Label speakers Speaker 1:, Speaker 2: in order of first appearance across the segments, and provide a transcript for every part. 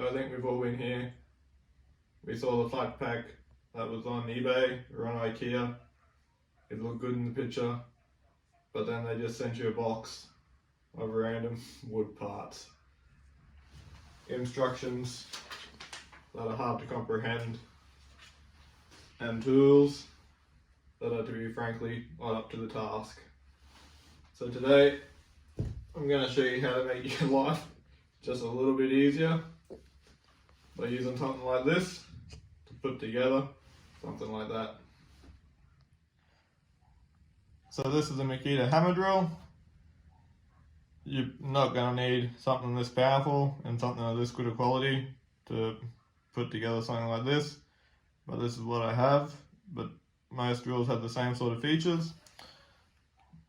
Speaker 1: So I think we've all been here. We saw the flat pack that was on eBay or on IKEA. It looked good in the picture, but then they just sent you a box of random wood parts. Instructions that are hard to comprehend, and tools that are, to be frankly, not up to the task. So today, I'm going to show you how to make your life just a little bit easier by using something like this to put together something like that. So this is a Makita hammer drill. You're not going to need something this powerful and something of this good a quality to put together something like this, but this is what I have. But most drills have the same sort of features.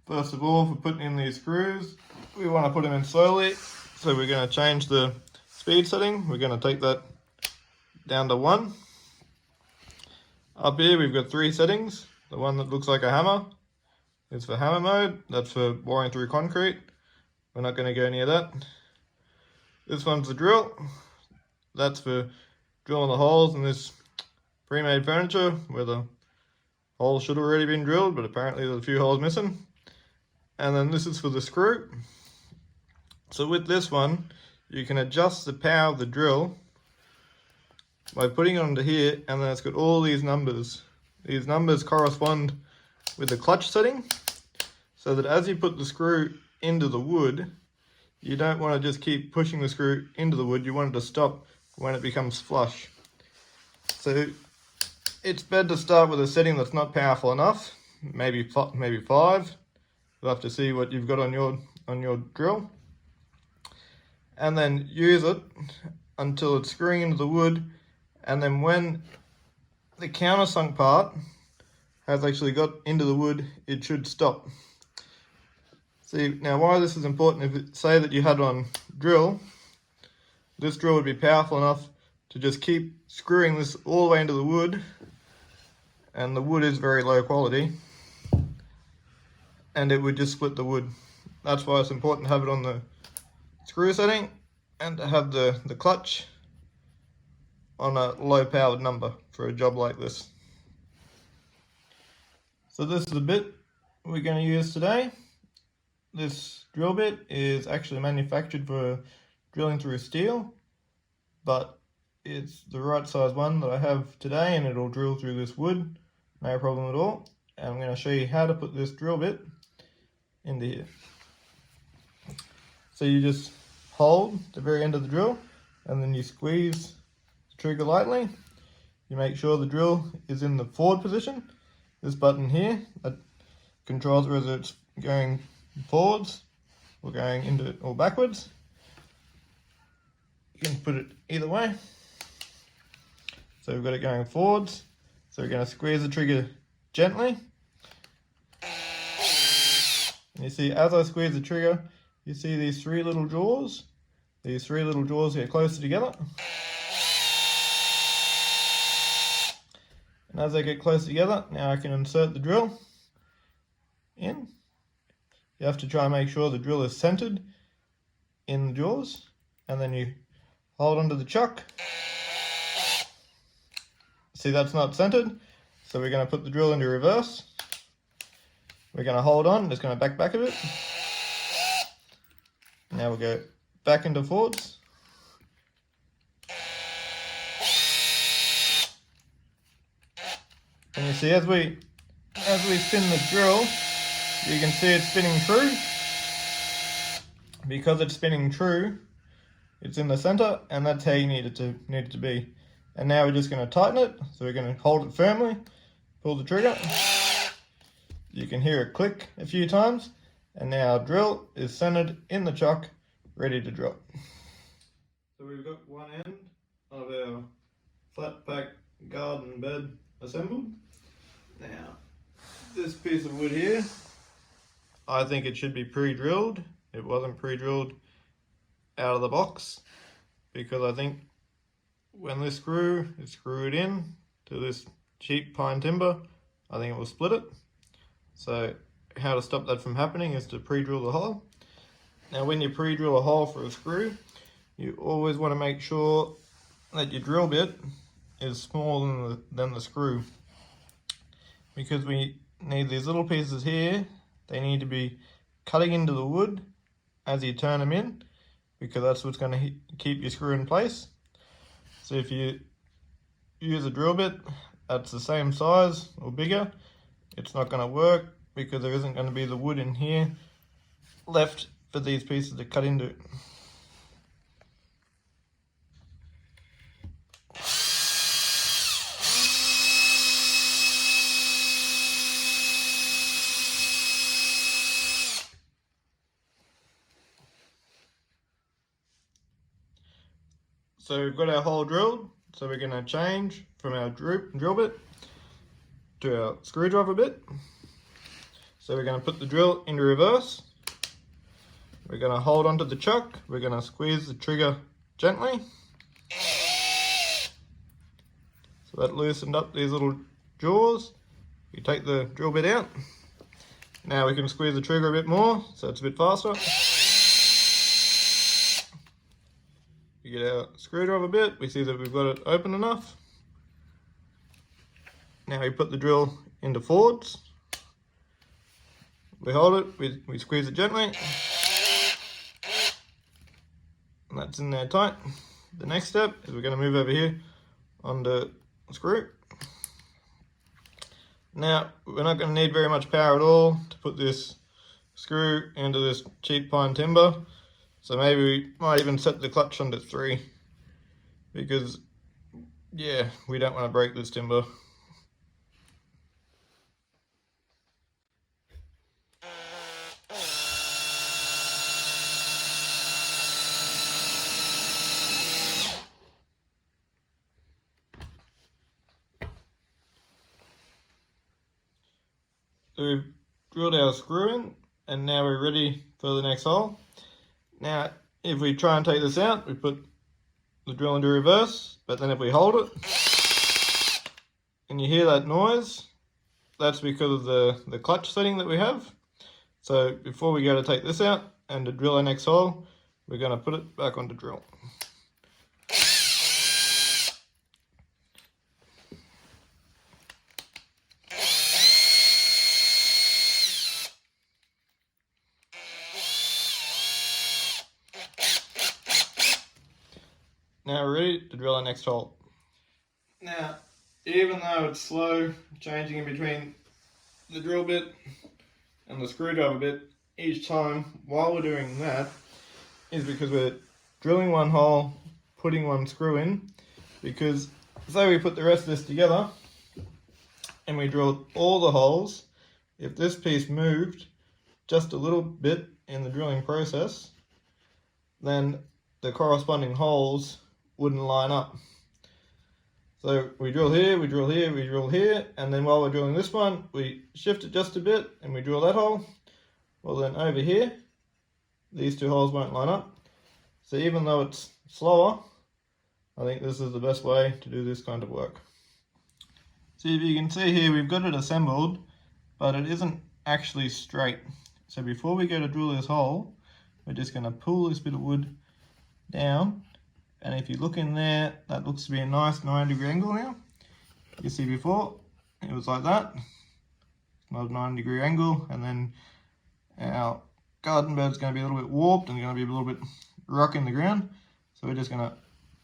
Speaker 1: First of all, for putting in these screws, we want to put them in slowly, so we're going to change the speed setting. We're going to take that down to 1. Up here we've got 3 settings. The one that looks like a hammer is for hammer mode. That's for boring through concrete. We're not going to go near that. This one's the drill. That's for drilling the holes in this pre-made furniture where the holes should have already been drilled, but apparently there's a few holes missing. And then this is for the screw. So with this one, you can adjust the power of the drill by putting it onto here, and then it's got all these numbers. These numbers correspond with the clutch setting, so that as you put the screw into the wood, you don't want to just keep pushing the screw into the wood. You want it to stop when it becomes flush. So it's better to start with a setting that's not powerful enough, maybe 5. You'll have to see what you've got on your drill, and then use it until it's screwing into the wood. And then when the countersunk part has actually got into the wood, it should stop. See, now why this is important, if it, say that you had on drill, this drill would be powerful enough to just keep screwing this all the way into the wood, and the wood is very low quality, and it would just split the wood. That's why it's important to have it on the screw setting and to have the clutch on a low powered number for a job like this. So this is the bit we're going to use today. This drill bit is actually manufactured for drilling through steel, but it's the right size one that I have today, and it'll drill through this wood, no problem at all. And I'm going to show you how to put this drill bit into here. So you just hold the very end of the drill, and then you squeeze the trigger lightly. You make sure the drill is in the forward position. This button here that controls whether it's going forwards or going into or backwards. You can put it either way. So we've got it going forwards. So we're going to squeeze the trigger gently. And you see, as I squeeze the trigger, you see these 3 little jaws. These 3 little jaws get closer together. And as they get close together, now I can insert the drill in. You have to try and make sure the drill is centered in the jaws, and then you hold onto the chuck. See, that's not centered, so we're going to put the drill into reverse. We're going to hold on, just going to back a bit. Now we'll go back into forwards. And you see, as we spin the drill, you can see it's spinning true. Because it's spinning true, it's in the center, and that's how you need it to be. And now we're just going to tighten it. So we're going to hold it firmly, pull the trigger. You can hear it click a few times, and now our drill is centered in the chuck, ready to drill. So we've got one end of our flat pack garden bed assembled. Now, this piece of wood here, I think it should be pre-drilled. It wasn't pre-drilled out of the box, because I think when this screw is screwed in to this cheap pine timber, I think it will split it. So how to stop that from happening is to pre-drill the hole. Now when you pre-drill a hole for a screw, you always want to make sure that your drill bit is smaller than the screw, because we need these little pieces here. They need to be cutting into the wood as you turn them in, because that's what's going to keep your screw in place. So if you use a drill bit that's the same size or bigger, it's not going to work, because there isn't going to be the wood in here left for these pieces to cut into. So we've got our hole drilled, so we're going to change from our drill bit to our screwdriver bit. So we're going to put the drill into reverse. We're going to hold onto the chuck. We're going to squeeze the trigger gently. So that loosened up these little jaws. You take the drill bit out. Now we can squeeze the trigger a bit more, so it's a bit faster. We get our screwdriver bit. We see that we've got it open enough. Now we put the drill into forwards. We hold it, we squeeze it gently. And that's in there tight. The next step is we're going to move over here onto the screw. Now, we're not going to need very much power at all to put this screw into this cheap pine timber. So maybe we might even set the clutch under 3. Because, yeah, we don't want to break this timber. So we've drilled our screw in, and now we're ready for the next hole. Now, if we try and take this out, we put the drill into reverse, but then if we hold it, and you hear that noise, that's because of the clutch setting that we have. So before we go to take this out and to drill our next hole, we're going to put it back onto drill. Now we're ready to drill our next hole. Now, even though it's slow changing in between the drill bit and the screwdriver bit each time while we're doing that, is because we're drilling one hole, putting one screw in, because say we put the rest of this together and we drilled all the holes, if this piece moved just a little bit in the drilling process, then the corresponding holes wouldn't line up. So we drill here, we drill here, we drill here, and then while we're drilling this one, we shift it just a bit and we drill that hole. Well then over here, these two holes won't line up. So even though it's slower, I think this is the best way to do this kind of work. So if you can see here, we've got it assembled, but it isn't actually straight. So before we go to drill this hole, we're just going to pull this bit of wood down. And if you look in there, that looks to be a nice 90-degree angle now. You see before, it was like that. Not a 90-degree angle. And then our garden bed's going to be a little bit warped and going to be a little bit rock in the ground. So we're just going to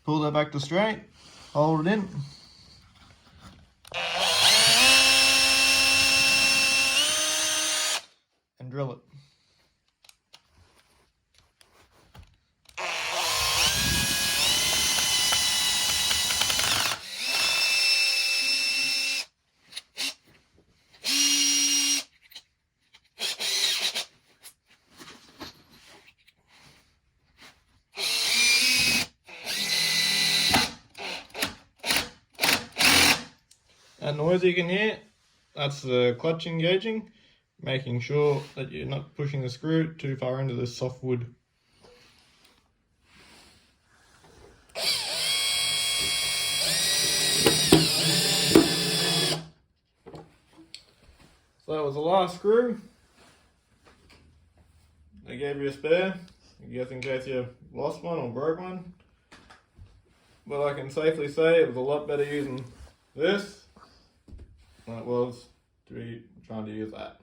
Speaker 1: pull that back to straight, hold it in. And drill it. That noise you can hear, that's the clutch engaging, making sure that you're not pushing the screw too far into the soft wood. So that was the last screw. They gave you a spare. I guess in case you lost one or broke one. But I can safely say it was a lot better using this than it was to be trying to use that.